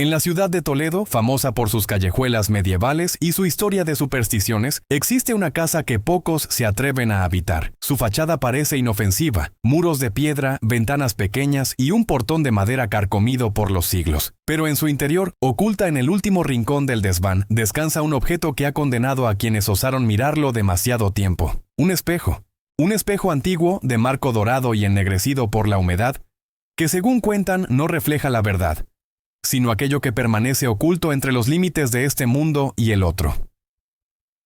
En la ciudad de Toledo, famosa por sus callejuelas medievales y su historia de supersticiones, existe una casa que pocos se atreven a habitar. Su fachada parece inofensiva, muros de piedra, ventanas pequeñas y un portón de madera carcomido por los siglos. Pero en su interior, oculta en el último rincón del desván, descansa un objeto que ha condenado a quienes osaron mirarlo demasiado tiempo. Un espejo. Un espejo antiguo, de marco dorado y ennegrecido por la humedad, que según cuentan no refleja la verdad, sino aquello que permanece oculto entre los límites de este mundo y el otro.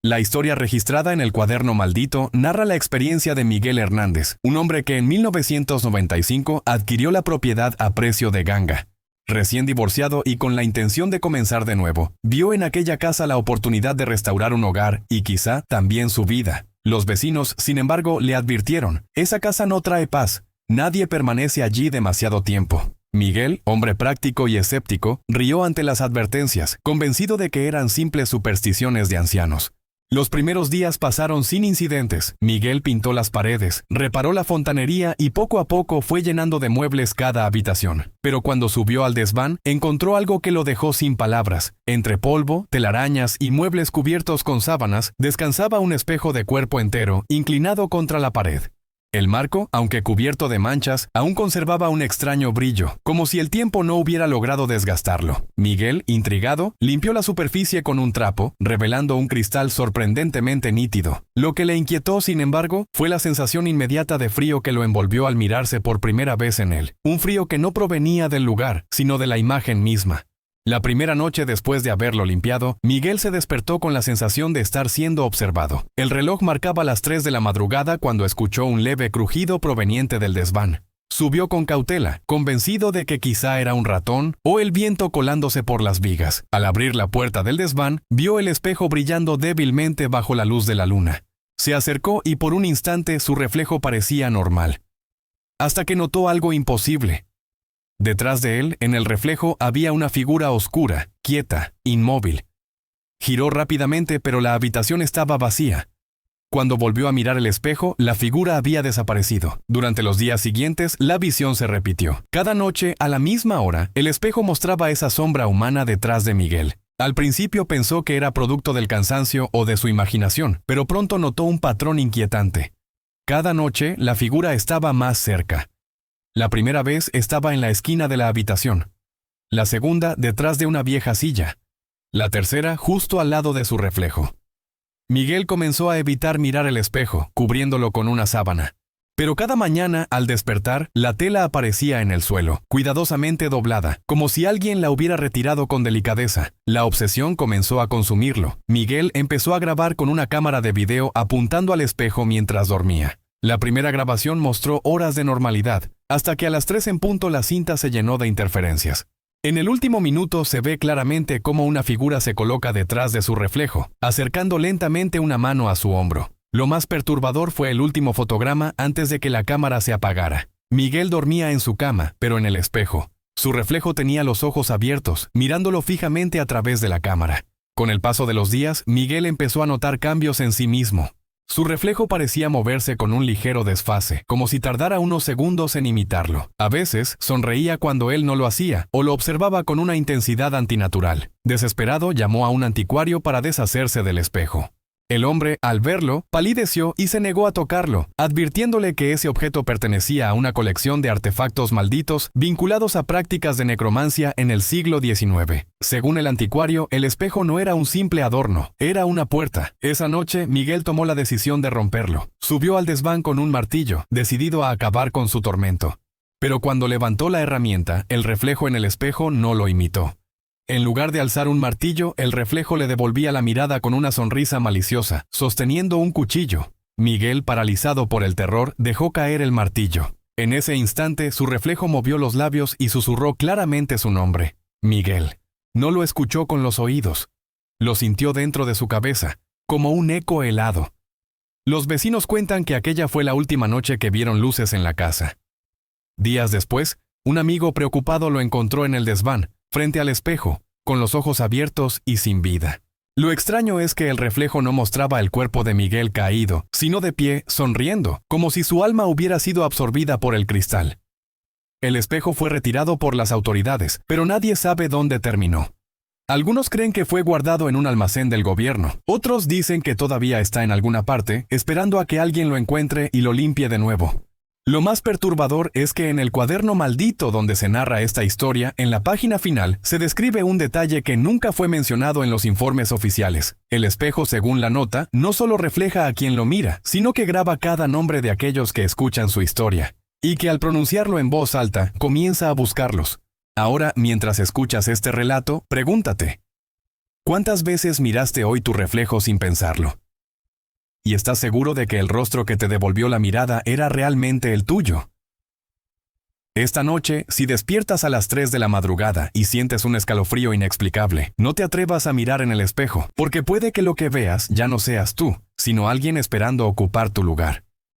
La historia registrada en el Cuaderno Maldito narra la experiencia de Miguel Hernández, un hombre que en 1995 adquirió la propiedad a precio de ganga. Recién divorciado y con la intención de comenzar de nuevo, vio en aquella casa la oportunidad de restaurar un hogar y quizá también su vida. Los vecinos, sin embargo, le advirtieron: esa casa no trae paz, nadie permanece allí demasiado tiempo. Miguel, hombre práctico y escéptico, rió ante las advertencias, convencido de que eran simples supersticiones de ancianos. Los primeros días pasaron sin incidentes. Miguel pintó las paredes, reparó la fontanería y poco a poco fue llenando de muebles cada habitación. Pero cuando subió al desván, encontró algo que lo dejó sin palabras. Entre polvo, telarañas y muebles cubiertos con sábanas, descansaba un espejo de cuerpo entero, inclinado contra la pared. El marco, aunque cubierto de manchas, aún conservaba un extraño brillo, como si el tiempo no hubiera logrado desgastarlo. Miguel, intrigado, limpió la superficie con un trapo, revelando un cristal sorprendentemente nítido. Lo que le inquietó, sin embargo, fue la sensación inmediata de frío que lo envolvió al mirarse por primera vez en él. Un frío que no provenía del lugar, sino de la imagen misma. La primera noche después de haberlo limpiado, Miguel se despertó con la sensación de estar siendo observado. El reloj marcaba las 3 de la madrugada cuando escuchó un leve crujido proveniente del desván. Subió con cautela, convencido de que quizá era un ratón o el viento colándose por las vigas. Al abrir la puerta del desván, vio el espejo brillando débilmente bajo la luz de la luna. Se acercó y por un instante su reflejo parecía normal. Hasta que notó algo imposible. Detrás de él, en el reflejo, había una figura oscura, quieta, inmóvil. Giró rápidamente, pero la habitación estaba vacía. Cuando volvió a mirar el espejo, la figura había desaparecido. Durante los días siguientes, la visión se repitió. Cada noche, a la misma hora, el espejo mostraba esa sombra humana detrás de Miguel. Al principio pensó que era producto del cansancio o de su imaginación, pero pronto notó un patrón inquietante. Cada noche, la figura estaba más cerca. La primera vez estaba en la esquina de la habitación. La segunda, detrás de una vieja silla. La tercera, justo al lado de su reflejo. Miguel comenzó a evitar mirar el espejo, cubriéndolo con una sábana. Pero cada mañana, al despertar, la tela aparecía en el suelo, cuidadosamente doblada, como si alguien la hubiera retirado con delicadeza. La obsesión comenzó a consumirlo. Miguel empezó a grabar con una cámara de video apuntando al espejo mientras dormía. La primera grabación mostró horas de normalidad, hasta que a las 3 en punto la cinta se llenó de interferencias. En el último minuto se ve claramente cómo una figura se coloca detrás de su reflejo, acercando lentamente una mano a su hombro. Lo más perturbador fue el último fotograma antes de que la cámara se apagara. Miguel dormía en su cama, pero en el espejo. Su reflejo tenía los ojos abiertos, mirándolo fijamente a través de la cámara. Con el paso de los días, Miguel empezó a notar cambios en sí mismo. Su reflejo parecía moverse con un ligero desfase, como si tardara unos segundos en imitarlo. A veces, sonreía cuando él no lo hacía, o lo observaba con una intensidad antinatural. Desesperado, llamó a un anticuario para deshacerse del espejo. El hombre, al verlo, palideció y se negó a tocarlo, advirtiéndole que ese objeto pertenecía a una colección de artefactos malditos vinculados a prácticas de necromancia en el siglo XIX. Según el anticuario, el espejo no era un simple adorno, era una puerta. Esa noche, Miguel tomó la decisión de romperlo. Subió al desván con un martillo, decidido a acabar con su tormento. Pero cuando levantó la herramienta, el reflejo en el espejo no lo imitó. En lugar de alzar un martillo, el reflejo le devolvía la mirada con una sonrisa maliciosa, sosteniendo un cuchillo. Miguel, paralizado por el terror, dejó caer el martillo. En ese instante, su reflejo movió los labios y susurró claramente su nombre: Miguel. No lo escuchó con los oídos. Lo sintió dentro de su cabeza, como un eco helado. Los vecinos cuentan que aquella fue la última noche que vieron luces en la casa. Días después, un amigo preocupado lo encontró en el desván, frente al espejo, con los ojos abiertos y sin vida. Lo extraño es que el reflejo no mostraba el cuerpo de Miguel caído, sino de pie, sonriendo, como si su alma hubiera sido absorbida por el cristal. El espejo fue retirado por las autoridades, pero nadie sabe dónde terminó. Algunos creen que fue guardado en un almacén del gobierno. Otros dicen que todavía está en alguna parte, esperando a que alguien lo encuentre y lo limpie de nuevo. Lo más perturbador es que en el cuaderno maldito donde se narra esta historia, en la página final, se describe un detalle que nunca fue mencionado en los informes oficiales. El espejo, según la nota, no solo refleja a quien lo mira, sino que graba cada nombre de aquellos que escuchan su historia, y que al pronunciarlo en voz alta, comienza a buscarlos. Ahora, mientras escuchas este relato, pregúntate, ¿cuántas veces miraste hoy tu reflejo sin pensarlo? ¿Y estás seguro de que el rostro que te devolvió la mirada era realmente el tuyo? Esta noche, si despiertas a las 3 de la madrugada y sientes un escalofrío inexplicable, no te atrevas a mirar en el espejo, porque puede que lo que veas ya no seas tú, sino alguien esperando ocupar tu lugar.